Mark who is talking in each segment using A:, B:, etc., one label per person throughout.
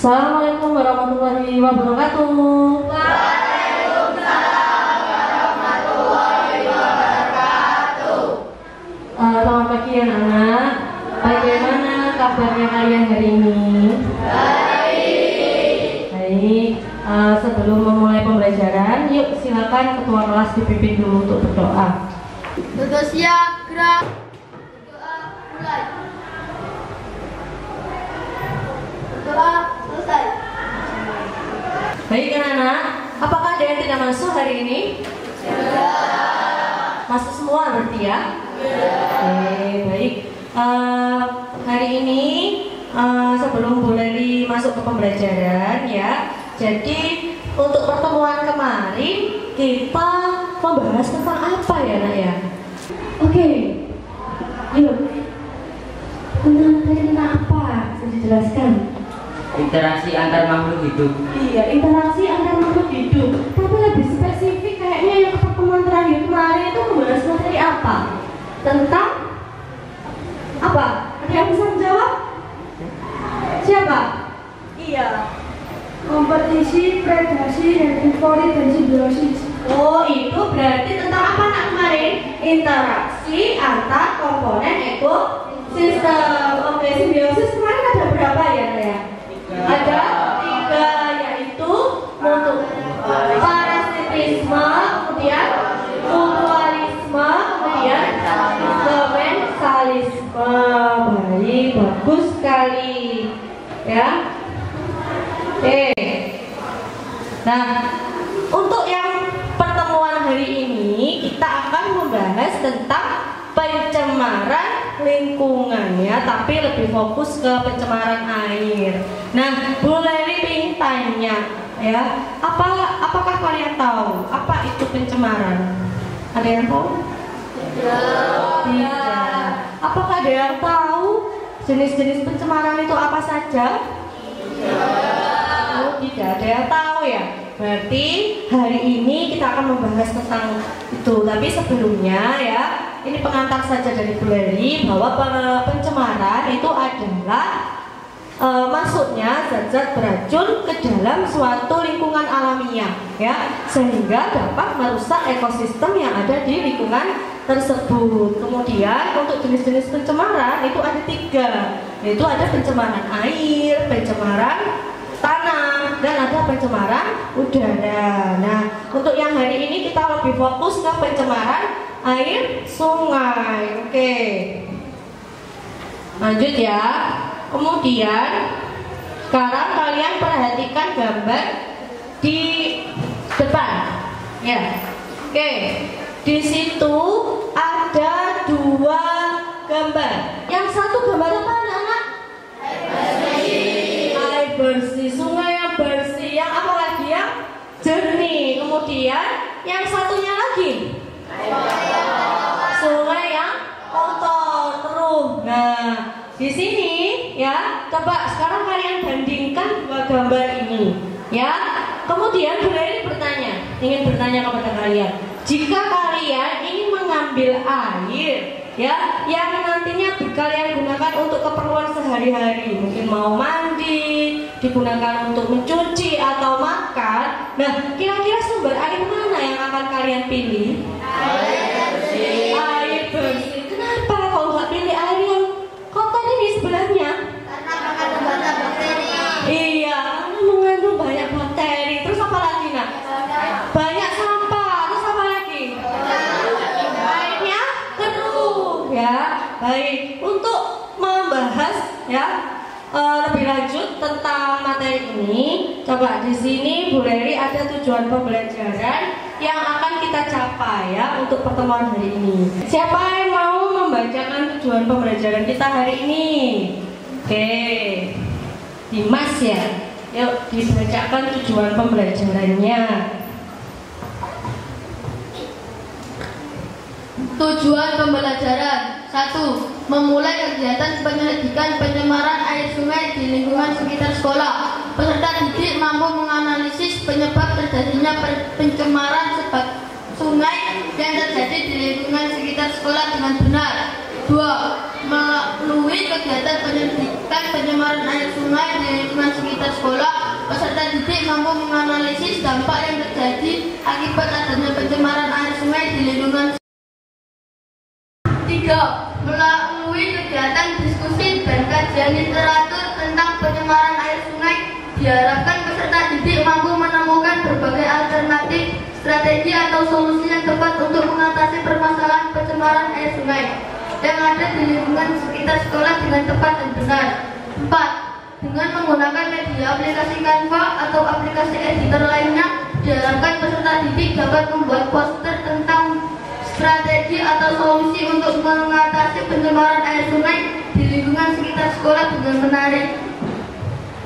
A: Assalamualaikum warahmatullahi wabarakatuh.
B: Waalaikumsalam warahmatullahi wabarakatuh.
A: Selamat pagi anak-anak. Bagaimana kabarnya kalian hari ini? Baik. Sebelum memulai pembelajaran, yuk silakan ketua kelas dipimpin dulu untuk berdoa.
B: Berdoa siap, gerak. Berdoa mulai. Berdoa selesai.
A: Baik anak-anak, apakah ada yang tidak masuk hari ini?
B: Ya.
A: Masuk semua berarti ya? Ya. Oke, baik. Hari ini sebelum Bu Leli masuk ke pembelajaran ya, jadi untuk pertemuan kemarin kita membahas tentang apa ya nak ya? Oke, yuk. Tentang apa? Bisa dijelaskan?
C: Interaksi antar makhluk hidup.
A: Iya, interaksi antar makhluk hidup. Tapi lebih spesifik kayaknya yang pertemuan terakhir kemarin itu membahas materi apa? Tentang apa? Ada yang bisa menjawab? Siapa? Iya.
D: Kompetisi, predasi, herbivori, dan simbiosis.
A: Oh, itu berarti tentang apa nak kemarin? Interaksi antar komponen ekosistem. Oke, simbiosis kemarin ada berapa ya, Naya? Ada 3, yaitu untuk parasitisme, kemudian mutualisme, kemudian komensalisme. Baik, bagus sekali ya. Oke. Nah, untuk yang pertemuan hari ini kita akan membahas tentang pencemaran lingkungannya, tapi lebih fokus ke pencemaran air. Nah, Bu Leli ingin tanya ya, apakah kalian tahu apa itu pencemaran? Ada yang tahu? Tidak. Apakah ada yang tahu jenis-jenis pencemaran itu apa saja? Oh, tidak ada yang tahu ya. Berarti hari ini kita akan membahas tentang itu. Tapi sebelumnya ya, ini pengantar saja dari Bu Leli bahwa pencemaran itu adalah masuknya zat-zat beracun ke dalam suatu lingkungan alamiah ya, sehingga dapat merusak ekosistem yang ada di lingkungan tersebut. Kemudian untuk jenis-jenis pencemaran itu ada 3, yaitu ada pencemaran air, pencemaran tanah, dan ada pencemaran udara. Nah, untuk yang hari ini kita lebih fokus ke pencemaran air sungai. Oke, lanjut ya. Kemudian sekarang kalian perhatikan gambar di depan ya. Oke, di situ ada 2 gambar. Yang satu gambar apa anak-anak? Air bersih, sungai yang bersih. Yang apa lagi ya? Jernih. Kemudian yang satunya lagi sungai yang kotor, keruh. Nah, di sini ya, coba sekarang kalian bandingkan 2 gambar ini ya. Kemudian Bu Leli ingin bertanya kepada kalian, jika kalian ingin mengambil air ya, yang nantinya kalian gunakan untuk keperluan sehari-hari, mungkin mau mandi, digunakan untuk mencuci atau makan, nah kira-kira sumber air mana yang akan kalian pilih? Air bersih. Kenapa kok nggak pilih air yang kotor ini sebelahnya?
B: Karena mengandung banyak bakteri.
A: Iya, karena mengandung banyak bakteri. Terus apa lagi nak? Banyak sampah. Terus apa lagi? Airnya keruh ya. Baik, untuk membahas ya lebih lanjut tentang materi ini, coba di sini Bu Leli ada tujuan pembelajaran yang akan kita capai ya untuk pertemuan hari ini. Siapa yang mau membacakan tujuan pembelajaran kita hari ini? Oke, Dimas ya. Yuk dibacakan tujuan pembelajarannya.
B: Tujuan pembelajaran 1. Memulai kegiatan penyelidikan pencemaran air sungai di lingkungan sekitar sekolah. Peserta didik mampu menganalisis penyebab terjadinya pencemaran sungai yang terjadi di lingkungan sekitar sekolah dengan benar. 2. Melalui kegiatan penyelidikan menyebabkan pencemaran air sungai di lingkungan sekitar sekolah, peserta didik mampu menganalisis dampak yang terjadi akibat adanya pencemaran air sungai di lingkungan. 3. Melalui kegiatan diskusi dan kajian literatur tentang pencemaran air sungai, diharapkan peserta didik mampu menemukan berbagai alternatif, strategi atau solusi yang tepat untuk mengatasi permasalahan pencemaran air sungai yang ada di lingkungan sekitar sekolah dengan tepat dan benar. 4. Dengan menggunakan media aplikasi Canva atau aplikasi editor lainnya, diharapkan peserta didik dapat membuat poster tentang strategi atau solusi untuk mengatasi pencemaran air sungai di lingkungan sekitar sekolah dengan menarik.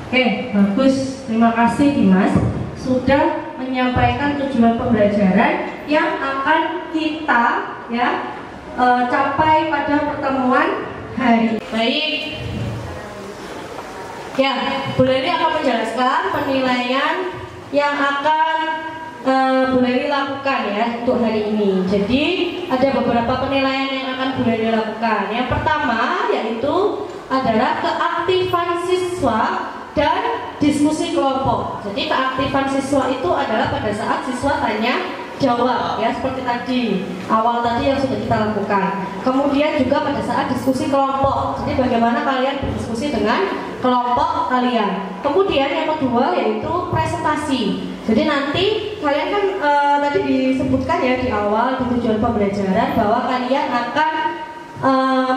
A: Oke, bagus. Terima kasih Dimas sudah menyampaikan tujuan pembelajaran yang akan kita capai pada pertemuan hari. Baik. Ya, Bu Leri akan menjelaskan penilaian yang akan Bu Leri lakukan ya untuk hari ini. Jadi ada beberapa penilaian yang akan Bu Leri lakukan. Yang pertama yaitu adalah keaktifan siswa dan diskusi kelompok. Jadi keaktifan siswa itu adalah pada saat siswa tanya jawab ya, seperti tadi awal tadi yang sudah kita lakukan. Kemudian juga pada saat diskusi kelompok, jadi bagaimana kalian berdiskusi dengan kelompok kalian. Kemudian yang kedua yaitu presentasi. Jadi nanti kalian kan tadi disebutkan ya di awal di tujuan pembelajaran bahwa kalian akan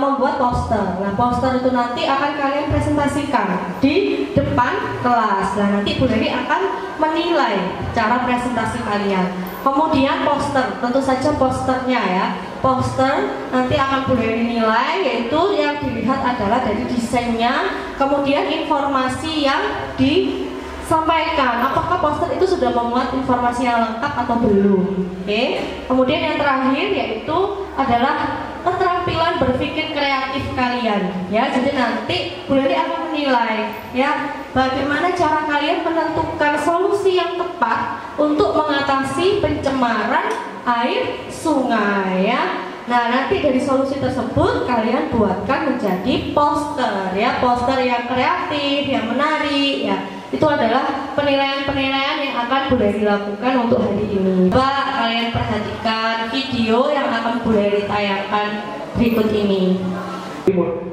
A: membuat poster. Nah, poster itu nanti akan kalian presentasikan di depan kelas. Nah, nanti Bu Leri akan menilai cara presentasi kalian. Kemudian poster, tentu saja posternya ya. Poster nanti akan Bu Leri nilai, yaitu yang dilihat adalah dari desainnya, kemudian informasi yang disampaikan. Apakah poster itu sudah memuat informasi yang lengkap atau belum? Oke. Kemudian yang terakhir yaitu adalah keterampilan berpikir kreatif kalian ya. Jadi nanti Bu Leri akan menilai ya bagaimana cara kalian menentukan solusi yang tepat untuk mengatasi pencemaran air sungai ya. Nah, nanti dari solusi tersebut kalian buatkan menjadi poster ya, poster yang kreatif, yang menarik ya. Itu adalah penilaian-penilaian yang akan Bu Leri lakukan untuk hari ini. Coba kalian perhatikan video yang akan Bu Leri tayangkan berikut ini.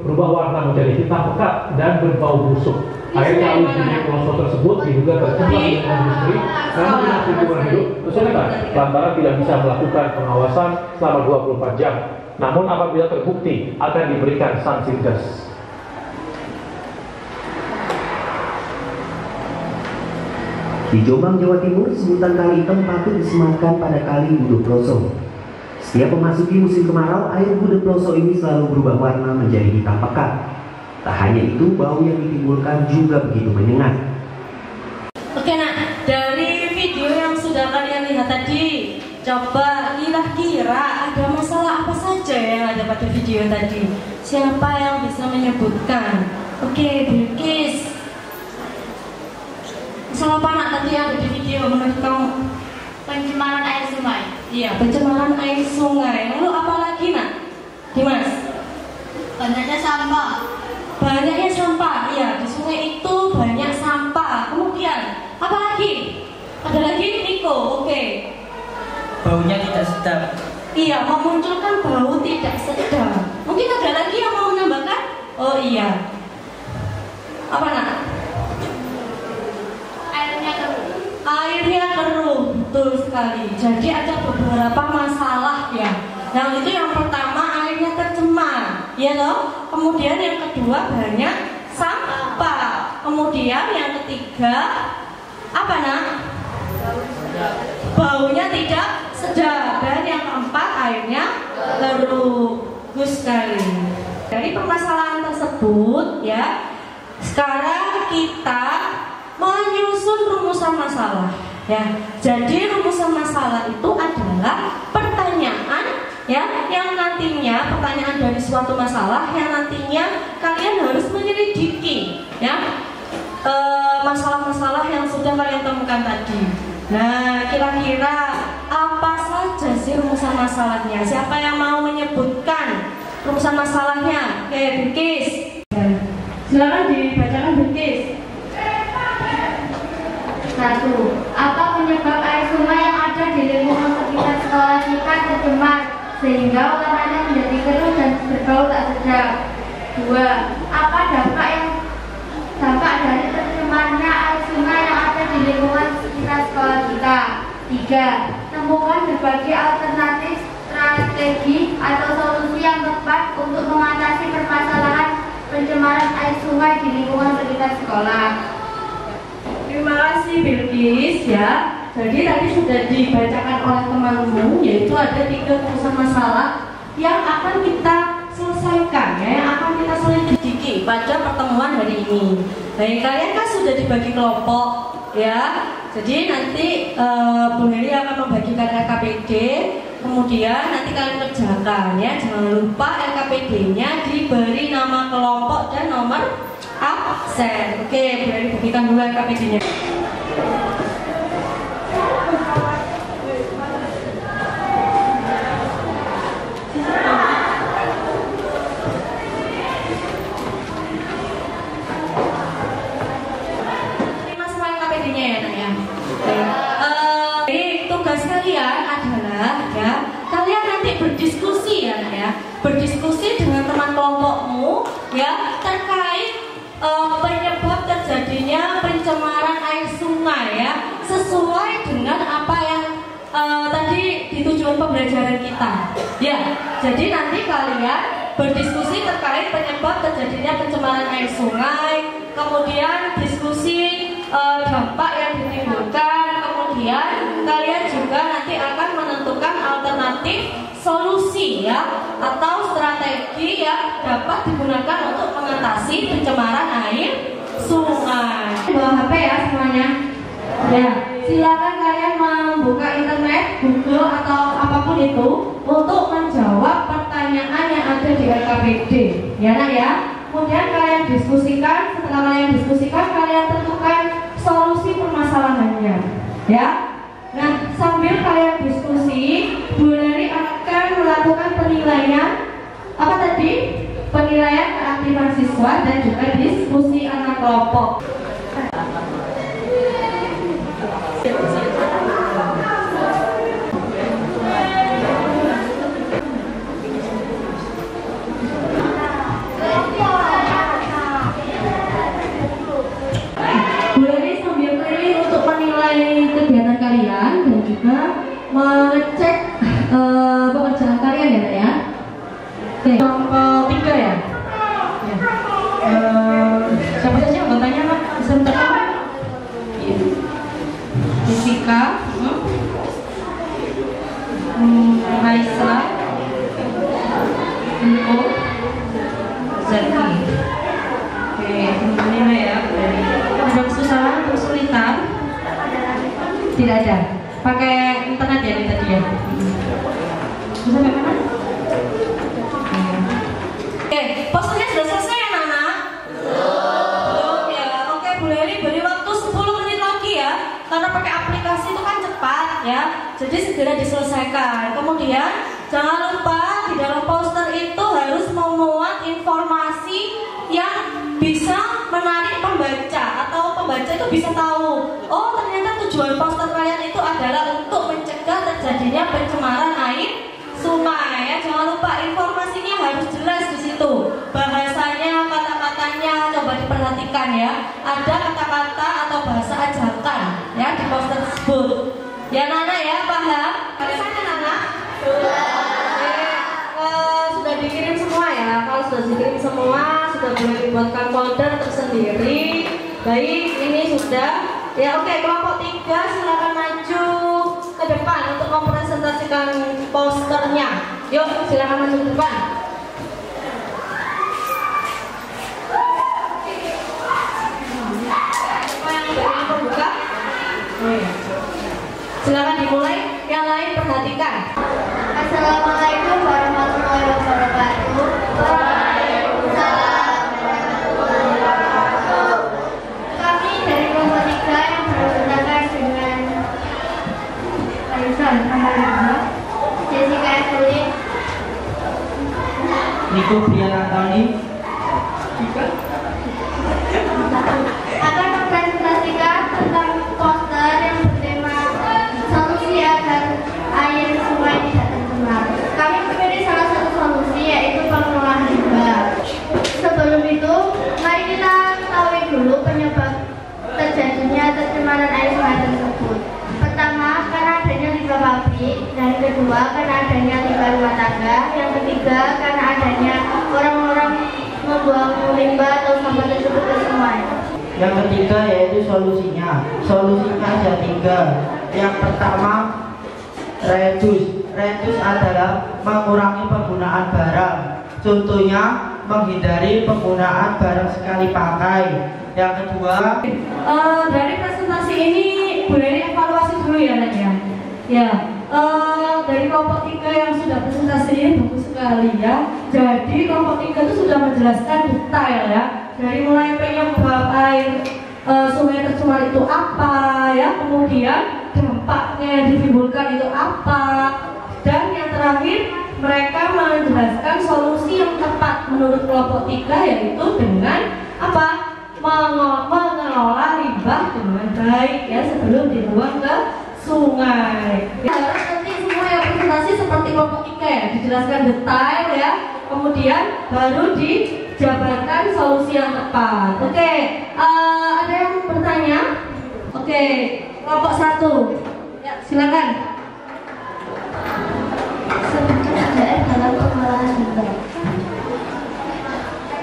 E: Berubah warna menjadi hitam pekat dan berbau busuk. Air yang di pelosok tersebut diduga tercemar dengan industri karena dinas lingkungan hidup kesulitan lantaran tidak bisa melakukan pengawasan selama 24 jam. Namun apabila terbukti akan diberikan sanksi tegas.
F: Di Jombang, Jawa Timur, sebutan kali hitam patut disematkan pada kali Budoploso. Setiap memasuki musim kemarau, air Budoploso ini selalu berubah warna menjadi hitam pekat. Tak hanya itu, bau yang ditimbulkan juga begitu menyengat.
A: Oke, nah dari video yang sudah kalian lihat tadi, coba kira-kira ada masalah apa saja yang ada pada video tadi? Siapa yang bisa menyebutkan? Oke, Bilkis. Masalah apa nak tadi yang ada di video menurut kamu?
B: Pencemaran air sungai.
A: Iya, pencemaran air sungai. Lalu apa lagi nak? Dimas?
B: Banyaknya sampah.
A: Banyaknya sampah. Iya, di sungai itu banyak sampah. Kemudian apa lagi? Ada lagi Niko. Oke.
C: Baunya tidak sedap.
A: Iya, memunculkan bau tidak sedap. Mungkin ada lagi yang mau menambahkan? Oh iya. Apa nak? Airnya keruh, betul sekali. Jadi ada beberapa masalah ya. Yang itu yang pertama airnya tercemar, ya loh. Kemudian yang kedua banyak sampah. Kemudian yang ketiga apa nak? Baunya tidak sedap. Dan yang keempat airnya keruh. Bagus sekali. Dari permasalahan tersebut ya, sekarang kita menyusun rumusan masalah ya. Jadi rumusan masalah itu adalah pertanyaan ya, yang nantinya pertanyaan dari suatu masalah yang nantinya kalian harus menyelidiki ya masalah-masalah yang sudah kalian temukan tadi. Nah, kira-kira apa saja sih rumusan masalahnya? Siapa yang mau menyebutkan rumusan masalahnya? Oke, Bilkis. Silakan dibacakan Bilqis.
B: 1. Apa penyebab air sungai yang ada di lingkungan sekitar sekolah kita tercemar sehingga warnanya menjadi keruh dan berbau tak sedap? 2. Apa dampak dari tercemarnya air sungai yang ada di lingkungan sekitar sekolah kita? 3. Temukan berbagai alternatif strategi atau solusi yang tepat untuk mengatasi permasalahan pencemaran air sungai di lingkungan sekitar sekolah.
A: Terima kasih Bilqis ya. Jadi tadi sudah dibacakan oleh temanmu, yaitu ada 3 urusan masalah yang akan kita selesaikan ya, yang akan kita selidiki pada pertemuan hari ini. Baik, kalian kan sudah dibagi kelompok ya. Jadi nanti Bu Heri akan membagikan LKPD, kemudian nanti kalian kerjakan ya. Jangan lupa LKPD-nya diberi nama kelompok dan nomor absen. Oke, Bu Heri bagikan dulu LKPD-nya. Berdiskusi ya nak ya, berdiskusi dengan teman kelompokmu ya terkait penyebab terjadinya pencemaran air sungai ya, sesuai dengan apa yang tadi di tujuan pembelajaran kita ya. Jadi nanti kalian berdiskusi terkait penyebab terjadinya pencemaran air sungai, kemudian diskusi dampak yang ditimbulkan, kemudian kalian juga nanti akan menentukan alternatif solusi ya atau strategi yang dapat digunakan untuk mengatasi pencemaran air sungai.
B: Bawa HP ya semuanya.
A: Ya, silakan kalian membuka internet, Google atau apapun itu untuk menjawab pertanyaan yang ada di LKPD. Ya nak ya. Kemudian kalian diskusikan, setelah kalian diskusikan kalian tentukan solusi permasalahannya. Ya. Nah, sambil kalian diskusi, Bu Heri akan melakukan penilaian apa tadi? Penilaian keaktifan siswa dan juga diskusi anak kelompok. Bu Heri sambil keliling untuk menilai kegiatan kalian dan juga mengecek pekerjaan kalian ya nak ya. Oke, kelompok 3 ya. Siapa saja anggotanya Pak? Bisa minta tolong? Iya. Jessica, Raisa, Niko, Zaki. Oke, teman-teman ya. Ada kesusahan, kesulitan? Tidak ada. Pakai internet ya tadi ya. Bisa pakai mana? Oke, posternya sudah selesai ya Nana? Belum ya. Oke, Bu Heri beri waktu 10 menit lagi ya. Karena pakai aplikasi itu kan cepat ya. Jadi segera diselesaikan. Kemudian jangan lupa di dalam poster itu harus memuat informasi yang bisa menarik pembaca atau pembaca itu bisa tahu. Oh, ternyata tujuan poster kalian itu adalah untuk mencegah terjadinya pencemaran air sungai ya. Jangan lupa informasinya harus jelas di situ. Bahasanya, kata-katanya coba diperhatikan ya. Ada kata-kata atau bahasa ajakan ya di poster tersebut. Ya Nana ya, paham? Kalian Nana? Sudah dikirim semua ya. Kalau sudah dikirim semua, sudah boleh dibuatkan folder tersendiri. Baik, ini sudah. Ya oke, kelompok 3 silakan maju ke depan untuk mempresentasikan posternya. Yuk, silakan maju ke depan. Yang membuka? Silakan dimulai. Yang lain perhatikan.
B: Assalamualaikum warahmatullahi wabarakatuh. Waalaikumsalam warahmatullahi wabarakatuh. Kami dari kelompok 3 yang berpendapat dengan Aisyah, Jessica Evelyn,
C: Niko Brian Antoni,
B: ketiga karena adanya orang-orang membuang limbah atau sampah tersebut ke sungai.
C: Yang ketiga yaitu solusinya. Solusinya ada 3. Yang pertama, reduce adalah mengurangi penggunaan barang. Contohnya, menghindari penggunaan barang sekali pakai. Yang kedua,
A: dari presentasi ini boleh evaluasi dulu ya Nak ya. Ya, dari kelompok 3 yang sudah presentasi ini bagus sekali ya. Jadi kelompok 3 itu sudah menjelaskan detail ya. Dari mulai penyebab air sungai tercemar itu apa ya, kemudian dampaknya yang ditimbulkan itu apa, dan yang terakhir mereka menjelaskan solusi yang tepat menurut kelompok 3 yaitu dengan apa? Mengelola limbah dengan baik ya sebelum dibuang ke sungai. Ya, harus nanti semua yang presentasi seperti kelompok 3 ya, dijelaskan detail ya, kemudian baru dijabarkan solusi yang tepat. Oke, ada yang bertanya? Oke, kelompok 1 ya, silakan.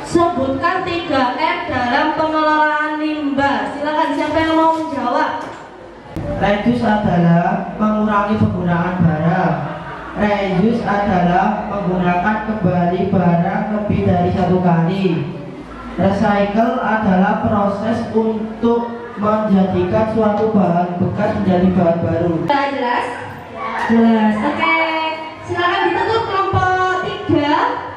A: Sebutkan 3R dalam pengelolaan limbah. Silakan, siapa yang mau menjawab?
C: reduce adalah mengurangi penggunaan barang. Reuse adalah menggunakan kembali barang lebih dari 1 kali. Recycle adalah proses untuk menjadikan suatu bahan bekas menjadi bahan baru.
A: Jelas? Jelas. Oke, silakan ditutup kelompok 3.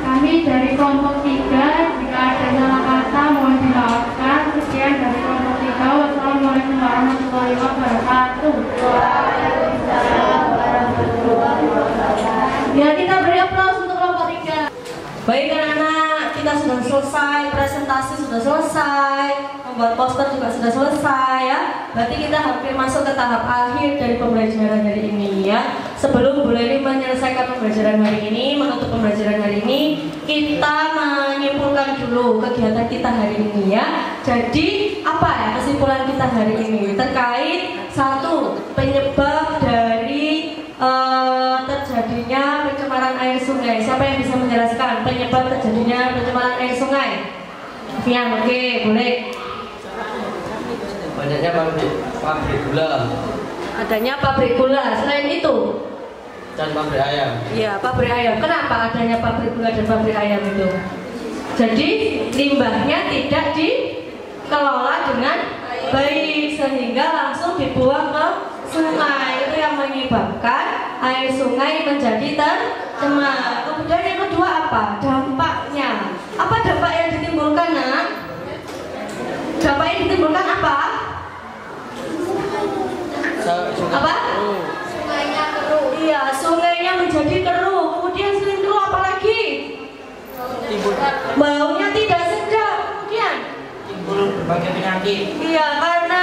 D: Kami dari kelompok 3, jika ada salah kata mohon dimaafkan. Sekian dari kelompok 3. Wassalamualaikum warahmatullahi wabarakatuh.
A: Ya, kita beri aplaus untuk kelompok 3. Baik anak-anak, kita sudah selesai, presentasi sudah selesai, membuat poster juga sudah selesai ya. Berarti kita hampir masuk ke tahap akhir dari pembelajaran hari ini ya. Sebelum Bu Leli menyelesaikan pembelajaran hari ini, menutup pembelajaran hari ini, kita menyimpulkan dulu kegiatan kita hari ini ya. Jadi apa ya kesimpulan kita hari ini terkait 1, penyebab dari terjadinya pencemaran air sungai. Siapa yang bisa menjelaskan penyebab terjadinya pencemaran air sungai? Ya, oke, boleh.
G: Banyaknya pabrik gula.
A: Adanya pabrik gula. Selain itu?
G: Dan pabrik ayam.
A: Iya, pabrik ayam. Kenapa adanya pabrik gula dan pabrik ayam itu? Jadi limbahnya tidak dikelola dengan baik sehingga langsung dibuang ke sungai. Itu yang menyebabkan air sungai menjadi tercemar. Kemudian yang kedua apa? Dampaknya. Apa dampak yang ditimbulkan, Nak? Dampak yang ditimbulkan apa? Apa?
B: Sungainya keruh.
A: Iya, sungainya menjadi keruh. Kemudian selain keruh apa lagi? Baunya tidak sedap. Kemudian
C: Timbul berbagai penyakit.
A: iya, karena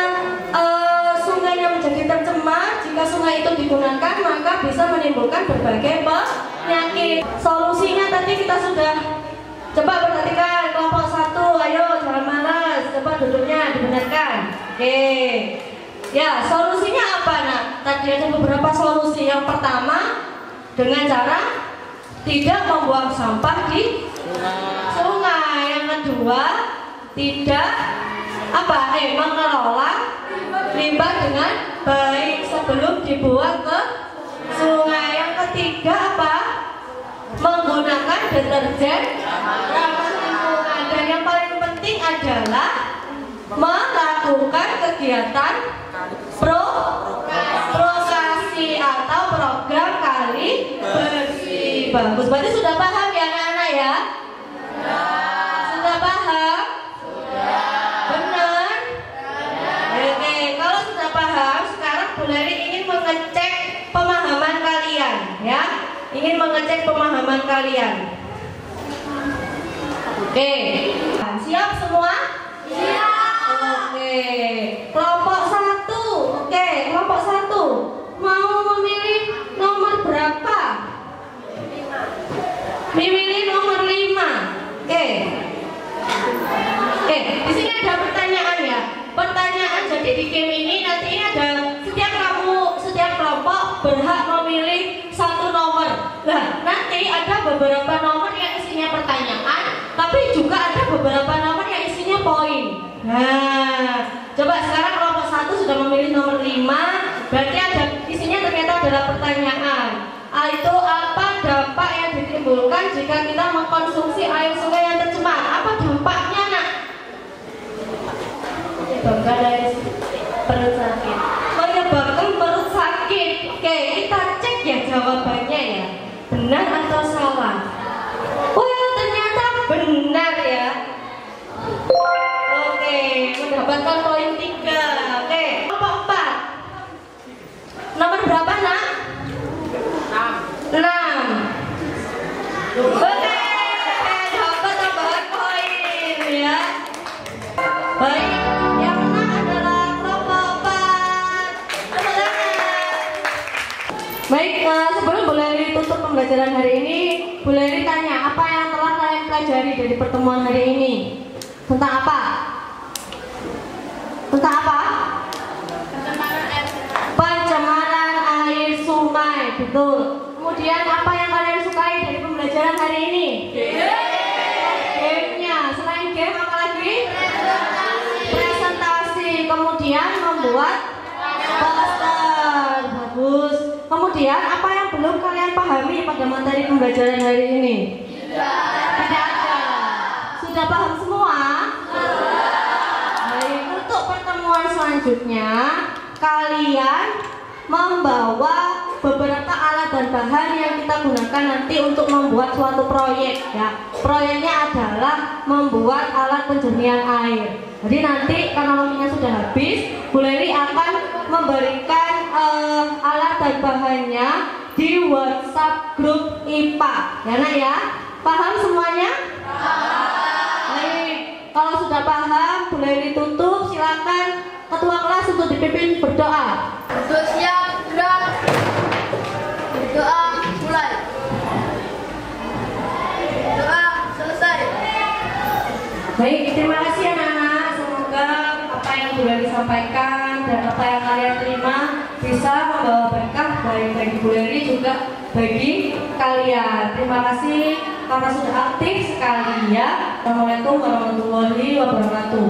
A: sungainya menjadi tercemar. Jika sungai itu digunakan, maka bisa menimbulkan berbagai penyakit. Solusinya tadi kita sudah coba perhatikan kelompok 1. Ayo, jangan malas. Coba duduknya dibenarkan. Oke. Ya, solusinya apa, Nak? Tadi ada beberapa solusi. Yang pertama, dengan cara tidak membuang sampah di sungai. Yang kedua, tidak mengelola limbah dengan baik sebelum dibuang ke sungai. Yang ketiga apa? Menggunakan deterjen ramah lingkungan. Dan yang paling penting adalah melakukan kegiatan prokasi atau program kali bersih. Bagus, berarti sudah paham ya anak-anak ya? Sudah paham? Benar? Oke, kalau sudah paham, sekarang Bu Leli ingin mengecek pemahaman kalian ya. Ingin mengecek pemahaman kalian. Oke, siap semua? Siap. Oke, kelompok 1. Oke, kelompok 1 mau memilih nomor berapa? 5. Memilih nomor 5. Oke. Oke, di sini ada pertanyaan ya. Pertanyaan, jadi di game ini nanti ada setiap kelompok berhak ada beberapa nomor yang isinya pertanyaan, tapi juga ada beberapa nomor yang isinya poin. Nah, coba sekarang kelompok 1 sudah memilih nomor 5, berarti ada isinya ternyata adalah pertanyaan. Itu apa dampak yang ditimbulkan jika kita mengkonsumsi air sungai yang tercemar? Apa dampaknya, nak? Menyebabkan perut sakit. Menyebabkan perut sakit. Oke, kita cek ya jawabannya ya. Benar atau salah? Oh, ternyata benar ya. Oke, mendapatkan poin 3. Oke, kelompok 4. Nomor berapa, nak? 6. Oke, dapat tambahan poin ya. Baik, yang menang adalah kelompok 4. Tepuk tangan. Baik, sebelum Bu Leli tutup pembelajaran hari ini, Bu Leli tanya, apa yang telah kalian pelajari dari pertemuan hari ini? Tentang apa? Tentang apa? Pencemaran air sungai, betul. Kemudian apa yang kalian sukai dari pembelajaran hari ini? Game-nya. Selain game apa lagi? Presentasi. Kemudian membuat poster. Bagus. Kemudian apa yang belum kalian pahami pada materi pembelajaran hari ini? Tidak ada. Sudah paham semua? Baik, untuk pertemuan selanjutnya kalian membawa beberapa alat dan bahan yang kita gunakan nanti untuk membuat suatu proyek ya. Proyeknya adalah membuat alat penjernihan air. Jadi nanti karena waktunya sudah habis, Bu Leli akan memberikan alat dan bahannya di WhatsApp grup IPA. Ya, nak ya? Paham semuanya? Baik, kalau sudah paham, Bu Leli tutup. Silakan Ketua kelas untuk dipimpin berdoa.
B: Siap, gerak. Berdoa mulai. Doa selesai.
A: Baik, terima kasih anak-anak. Semoga apa yang Bu Leli sampaikan dan apa yang kalian terima bisa membawa berkah baik bagi Bu Leli juga bagi kalian. Terima kasih karena sudah aktif sekali ya. Assalamualaikum warahmatullahi wabarakatuh.